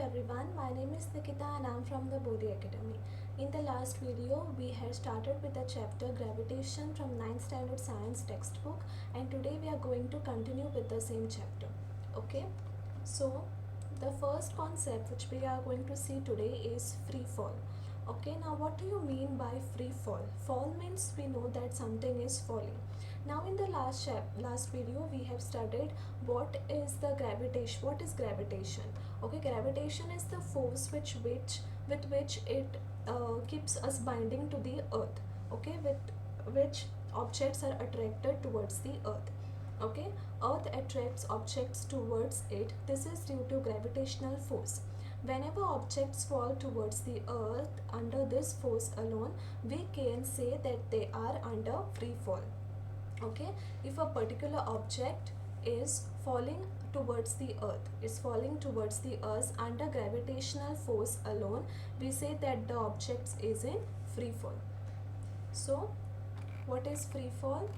everyone, my name is Nikita and I am from the Bodhi Academy. In the last video, we had started with the chapter Gravitation from 9th Standard Science textbook, and today we are going to continue with the same chapter. Okay, so the first concept which we are going to see today is free fall. Okay, now what do you mean by free fall? Fall means we know that something is falling. Now in the last video we have studied what is gravitation. Okay, gravitation is the force with which it keeps us binding to the earth. Okay, with which objects are attracted towards the earth. Okay, earth attracts objects towards it. This is due to gravitational force. Whenever objects fall towards the earth under this force alone, we can say that they are under free fall. Okay, if a particular object is falling towards the earth under gravitational force alone, we say that the object is in free fall. So what is free fall?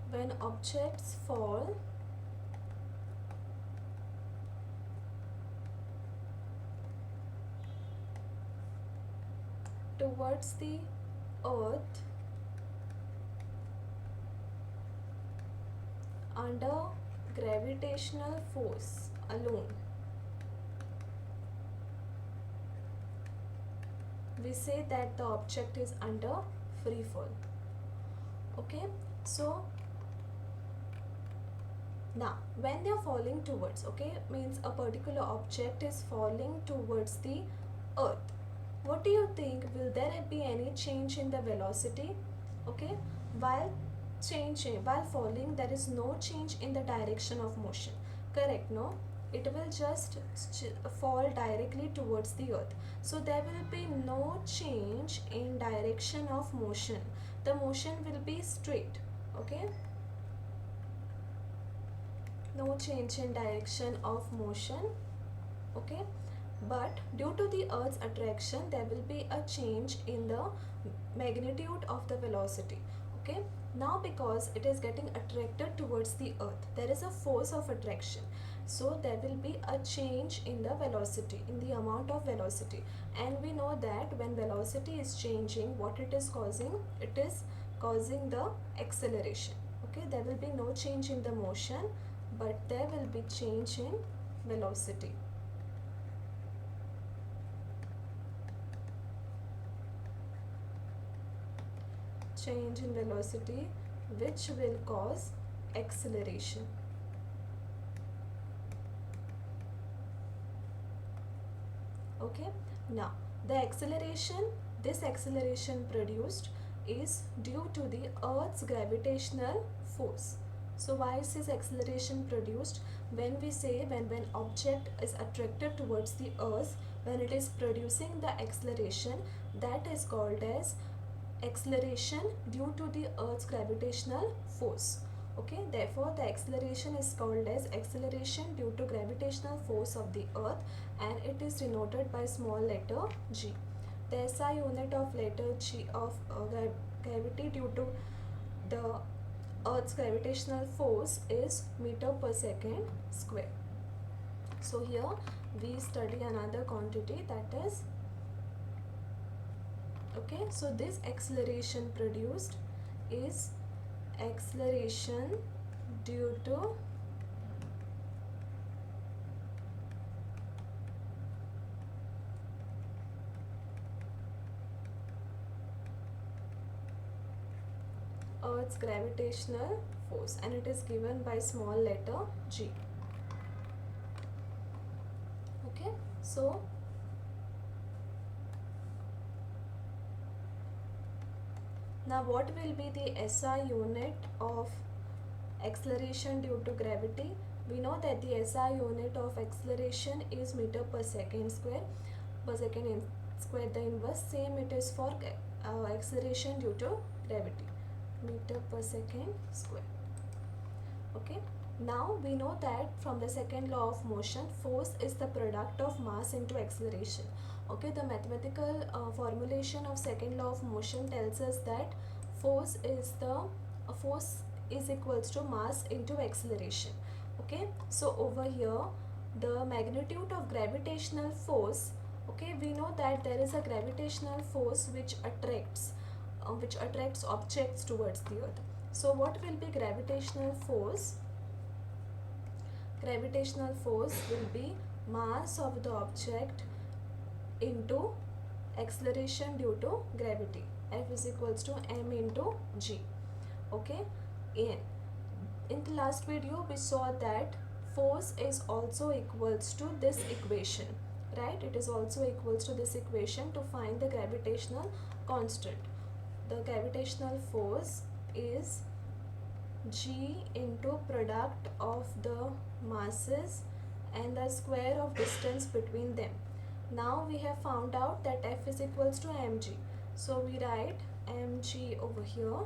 When objects fall towards the earth under gravitational force alone, we say that the object is under free fall. Okay, so now when they are falling towards, okay, means a particular object is falling towards the earth, what do you think, will there be any change in the velocity? Okay, while falling there is no change in the direction of motion, correct? No, it will just fall directly towards the earth, so there will be no change in direction of motion. The motion will be straight. Okay, no change in direction of motion. Okay, but due to the earth's attraction there will be a change in the magnitude of the velocity. Okay, now because it is getting attracted towards the earth, there is a force of attraction, so there will be a change in the velocity, in the amount of velocity. And we know that when velocity is changing, what it is causing? It is causing the acceleration. Okay, there will be no change in the motion, but there will be change in velocity. Change in velocity which will cause acceleration. Okay, now this acceleration produced is due to the earth's gravitational force. So why is this acceleration produced? When we say when object is attracted towards the earth, when it is producing the acceleration, that is called as acceleration due to the earth's gravitational force. Okay, therefore the acceleration is called as acceleration due to gravitational force of the earth, and it is denoted by small letter g. The SI unit of letter g of gravity due to the earth's gravitational force is meter per second square. So here we study another quantity, that is, okay, so this acceleration produced is acceleration due to earth's gravitational force, and it is given by small letter g. Okay, so now what will be the SI unit of acceleration due to gravity? We know that the SI unit of acceleration is meter per second square. The inverse, same it is for acceleration due to gravity, meter per second square. Okay, now we know that from the second law of motion, force is the product of mass into acceleration. Okay, the mathematical formulation of second law of motion tells us that Force is equals to mass into acceleration. Okay, so over here the magnitude of gravitational force, okay, we know that there is a gravitational force which attracts objects towards the earth. So what will be gravitational force? Gravitational force will be mass of the object into acceleration due to gravity. F is equals to m into g. Okay, in the last video we saw that force is also equals to this equation, right? It is also equals to this equation to find the gravitational constant. The gravitational force is g into product of the masses and the square of distance between them. Now we have found out that F is equals to mg. So we write mg over here.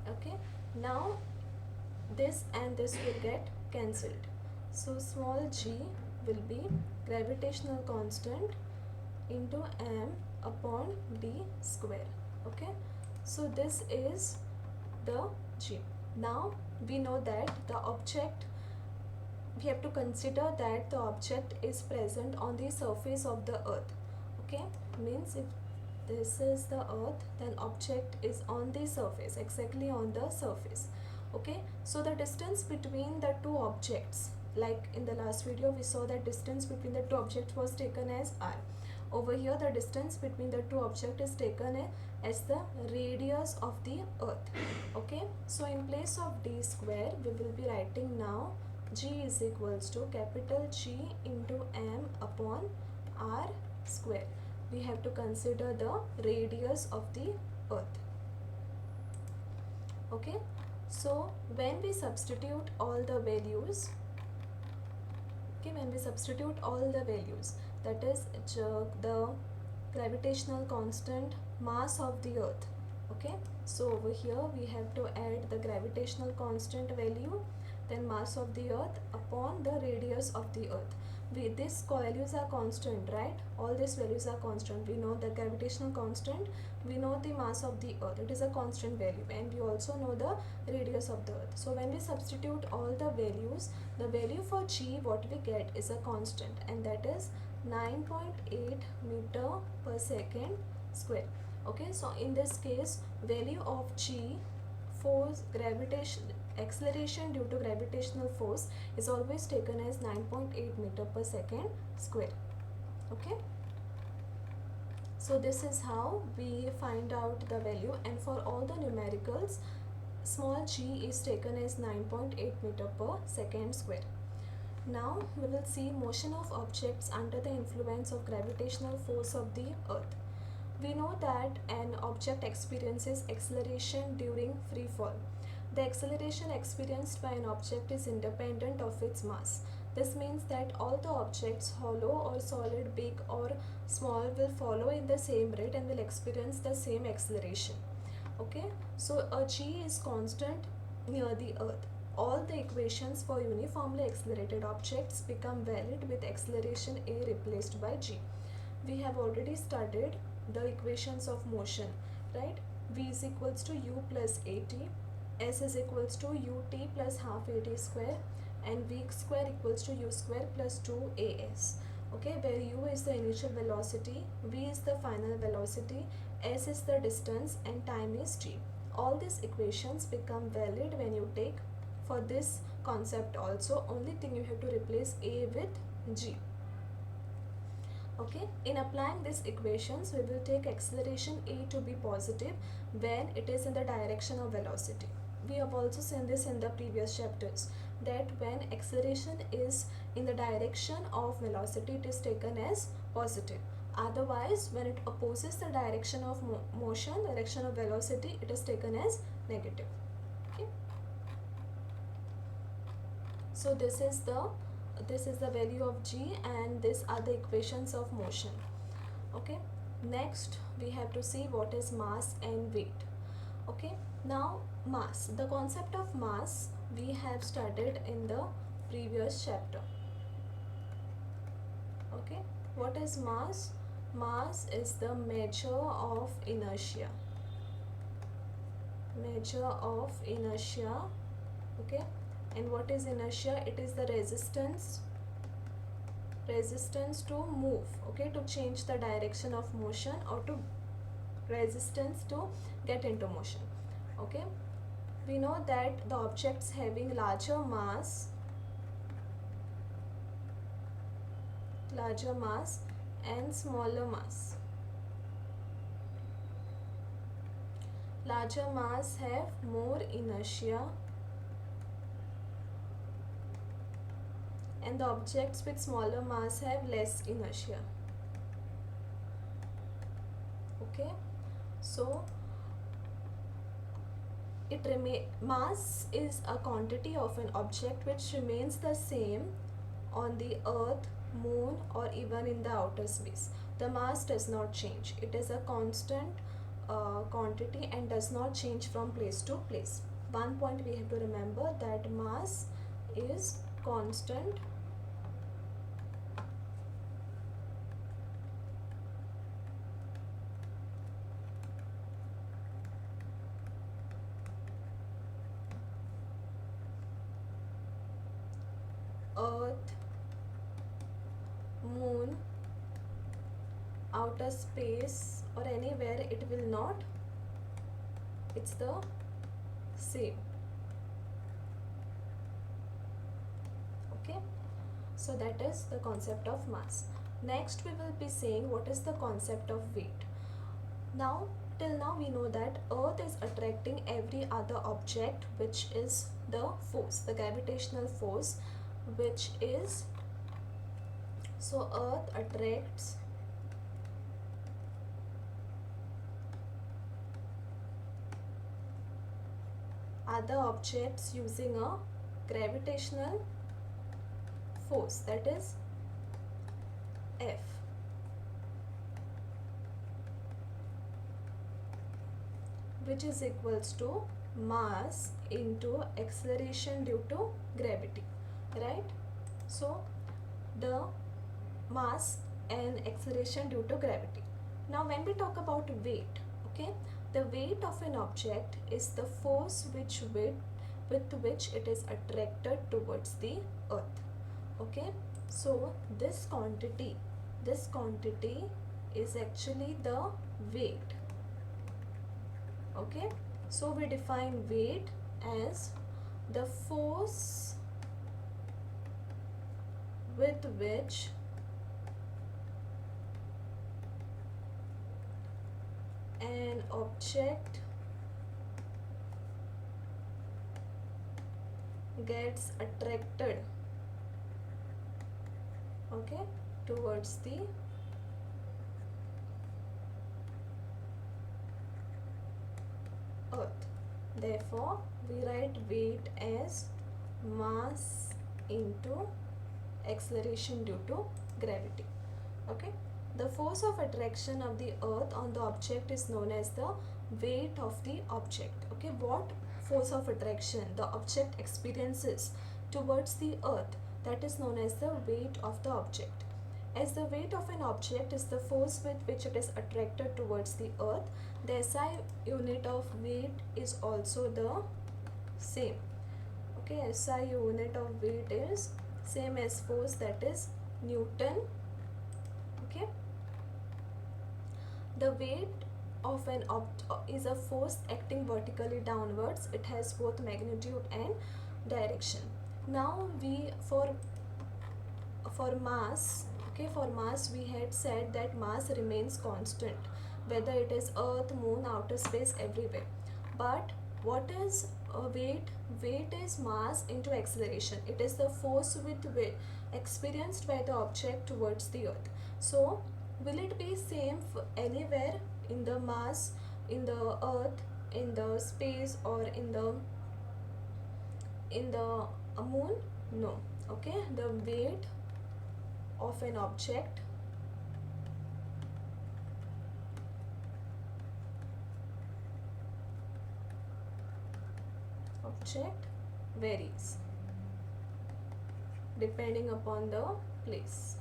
Okay, now this and this will get cancelled. So small g will be gravitational constant into m upon d square. Okay, so this is the g. Now we know that the object, we have to consider that the object is present on the surface of the earth. Okay, means if this is the earth, then object is on the surface, exactly on the surface. Okay, so the distance between the two objects, like in the last video we saw that distance between the two objects was taken as r. Over here the distance between the two objects is taken as the radius of the earth. Okay, so in place of d square we will be writing now g is equals to capital G into m upon r square. We have to consider the radius of the earth. Okay, so when we substitute all the values, that is the gravitational constant, mass of the earth. Okay, so over here we have to add the gravitational constant value, then mass of the earth upon the radius of the earth. These values are constant, right? All these values are constant. We know the gravitational constant, we know the mass of the earth, it is a constant value, and we also know the radius of the earth. So when we substitute all the values, the value for g what we get is a constant, and that is 9.8 meter per second square. Okay, so in this case value of g, force, gravitation, acceleration due to gravitational force, is always taken as 9.8 meter per second square. Okay, so this is how we find out the value, and for all the numericals small g is taken as 9.8 meter per second square. Now we will see motion of objects under the influence of gravitational force of the earth. We know that an object experiences acceleration during free fall. The acceleration experienced by an object is independent of its mass. This means that all the objects, hollow or solid, big or small, will follow in the same rate and will experience the same acceleration. Okay, so a g is constant near the earth. All the equations for uniformly accelerated objects become valid with acceleration a replaced by g. We have already studied the equations of motion, right? V is equals to u plus at, s is equals to ut plus half at square, and v square equals to u square plus 2as. Okay, where u is the initial velocity, v is the final velocity, s is the distance, and time is t. All these equations become valid when you take for this concept also. Only thing you have to replace a with g. Okay, in applying these equations we will take acceleration a to be positive when it is in the direction of velocity. We have also seen this in the previous chapters, that when acceleration is in the direction of velocity it is taken as positive. Otherwise, when it opposes the direction of motion, direction of velocity, it is taken as negative. Okay, so this is the value of g, and these are the equations of motion. Okay, next we have to see what is mass and weight. Okay, now mass, the concept of mass we have studied in the previous chapter. Okay, what is mass? Mass is the measure of inertia. Measure of inertia. Okay, and what is inertia? It is the resistance to move, okay, to change the direction of motion, or to resistance to get into motion. Okay, we know that the objects having larger mass and smaller mass. Larger mass have more inertia, and the objects with smaller mass have less inertia. Okay, so mass is a quantity of an object which remains the same on the earth, moon, or even in the outer space. The mass does not change. It is a constant quantity and does not change from place to place. One point we have to remember, that mass is constant earth, moon, outer space, or anywhere, it will not, it's the same. Okay, so that is the concept of mass. Next we will be saying what is the concept of weight. Now, till now we know that earth is attracting every other object, which is the force, the gravitational force, which is, so earth attracts other objects using a gravitational force, that is F. Which is equals to mass into acceleration due to gravity, right? So the mass and acceleration due to gravity. Now when we talk about weight, okay, the weight of an object is the force with which it is attracted towards the earth. Okay, so this quantity is actually the weight. Okay, so we define weight as the force with which an object gets attracted, okay, towards the earth. Therefore we write weight as mass into acceleration due to gravity. Okay, the force of attraction of the earth on the object is known as the weight of the object. Okay, what force of attraction the object experiences towards the earth, that is known as the weight of the object. As the weight of an object is the force with which it is attracted towards the earth, the SI unit of weight is also the same. Okay, SI unit of weight is same as force, that is Newton. Okay, the weight of an object is a force acting vertically downwards. It has both magnitude and direction. Now we for mass, okay, for mass we had said that mass remains constant whether it is earth, moon, outer space, everywhere. But what is weight? Weight is mass into acceleration. It is the force with weight experienced by the object towards the earth. So will it be same for anywhere in the mass, in the earth, in the space, or in the moon? No. Okay, the weight of an object varies depending upon the place.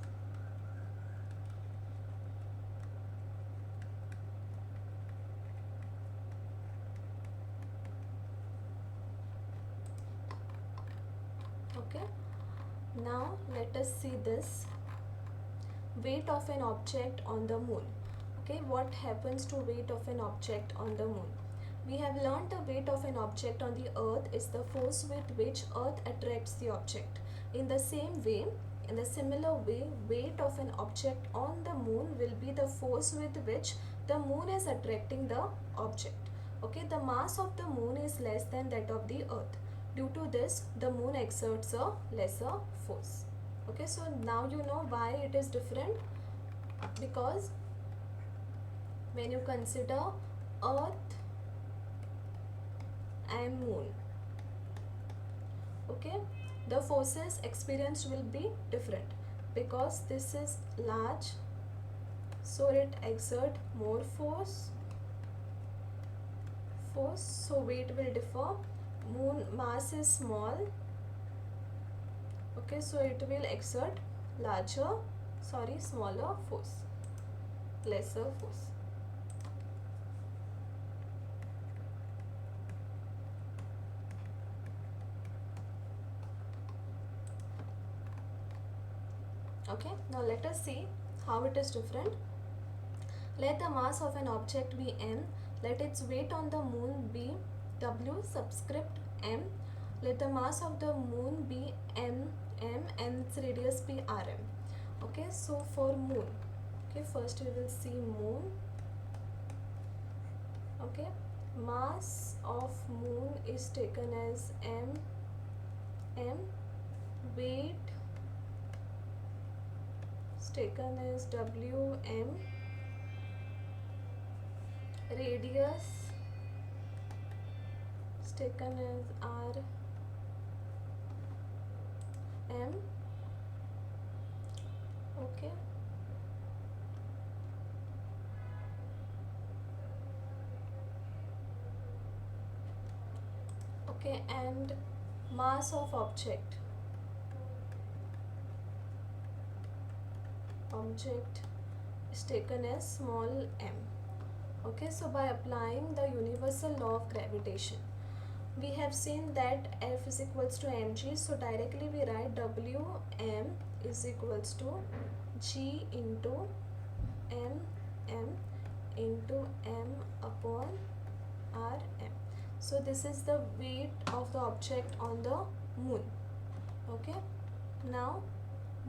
Okay, now let us see this weight of an object on the moon. Okay, what happens to weight of an object on the moon? We have learned the weight of an object on the earth is the force with which earth attracts the object. In the same way, in a similar way, weight of an object on the moon will be the force with which the moon is attracting the object. Okay, the mass of the moon is less than that of the earth. Due to this, the moon exerts a lesser force. Okay, so now you know why it is different, because when you consider earth and moon, okay, the forces experienced will be different, because this is large, so it exert more force, so weight will differ. Moon mass is small, okay, so it will exert smaller force, lesser force. Okay, now let us see how it is different. Let the mass of an object be m, let its weight on the moon be w subscript m, let the mass of the moon be m and its radius be rm. Okay, so for moon, okay, first we will see moon. Okay, mass of moon is taken as m, weight is taken as wm, radius is taken as r m. Okay, okay, and mass of object is taken as small m. Okay, so by applying the universal law of gravitation, we have seen that F is equals to mg, so directly we write Wm is equals to g into m into m upon rm. So this is the weight of the object on the moon. Okay, now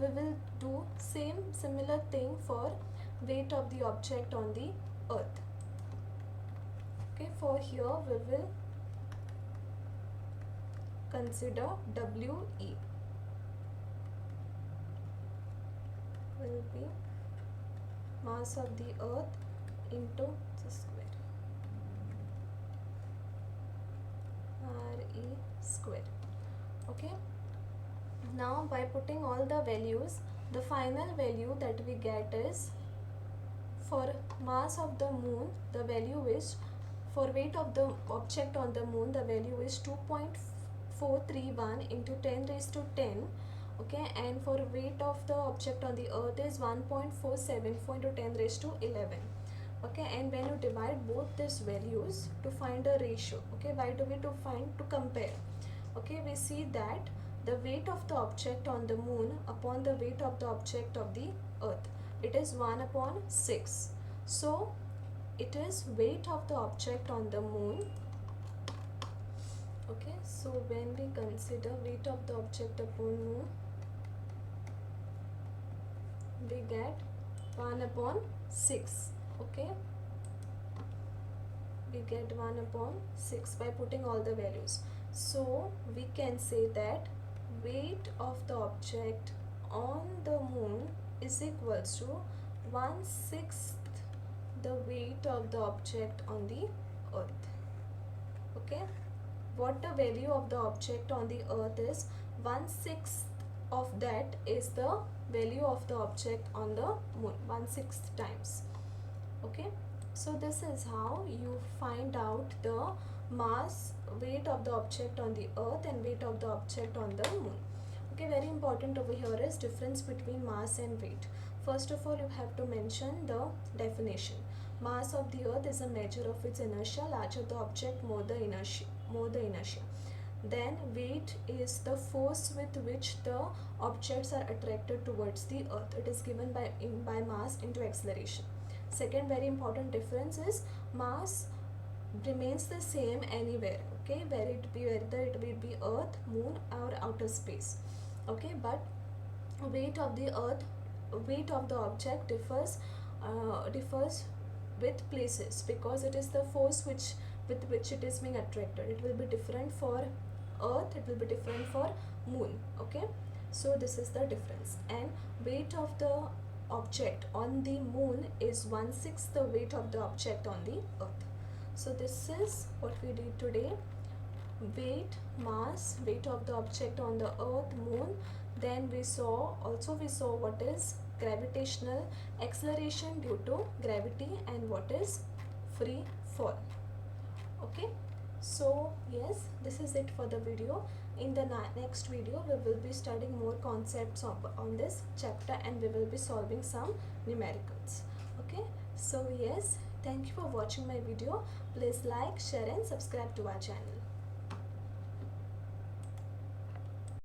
we will do similar thing for weight of the object on the earth. Okay, for here we will consider WE will be mass of the earth into the square, RE square. Okay, now by putting all the values, the final value that we get is, for mass of the moon, the value is, for weight of the object on the moon, the value is 2.431 into 10 raised to 10. Okay, and for weight of the object on the earth is 1.474 into 10 raised to 11. Okay, and when you divide both these values to find a ratio, okay, why do we to compare? Okay, we see that the weight of the object on the moon upon the weight of the object of the earth, it is 1/6. So it is weight of the object on the moon. Okay, so when we consider weight of the object upon moon, we get 1/6. Okay, we get 1/6 by putting all the values. So we can say that weight of the object on the moon is equals to 1/6 the weight of the object on the earth. Okay, what the value of the object on the earth is, 1/6 of that is the value of the object on the moon, 1/6 times. Okay, so this is how you find out the mass, weight of the object on the earth and weight of the object on the moon. Okay, very important over here is difference between mass and weight. First of all, you have to mention the definition. Mass of the earth is a measure of its inertia. Larger the object, more the inertia. Then weight is the force with which the objects are attracted towards the earth. It is given by mass into acceleration. Second very important difference is mass remains the same anywhere, okay, whether it will be earth, moon or outer space, okay, but weight of the earth, weight of the object differs with places, because it is the force with which it is being attracted. It will be different for earth, it will be different for moon, okay. So this is the difference. And weight of the object on the moon is 1/6 the weight of the object on the earth. So this is what we did today: weight, mass, weight of the object on the earth, moon. Then we saw what is gravitational acceleration due to gravity and what is free fall, okay. So yes, this is it for the video. In the next video we will be studying more concepts on this chapter, and we will be solving some numericals, okay. So yes, thank you for watching my video. Please like, share and subscribe to our channel.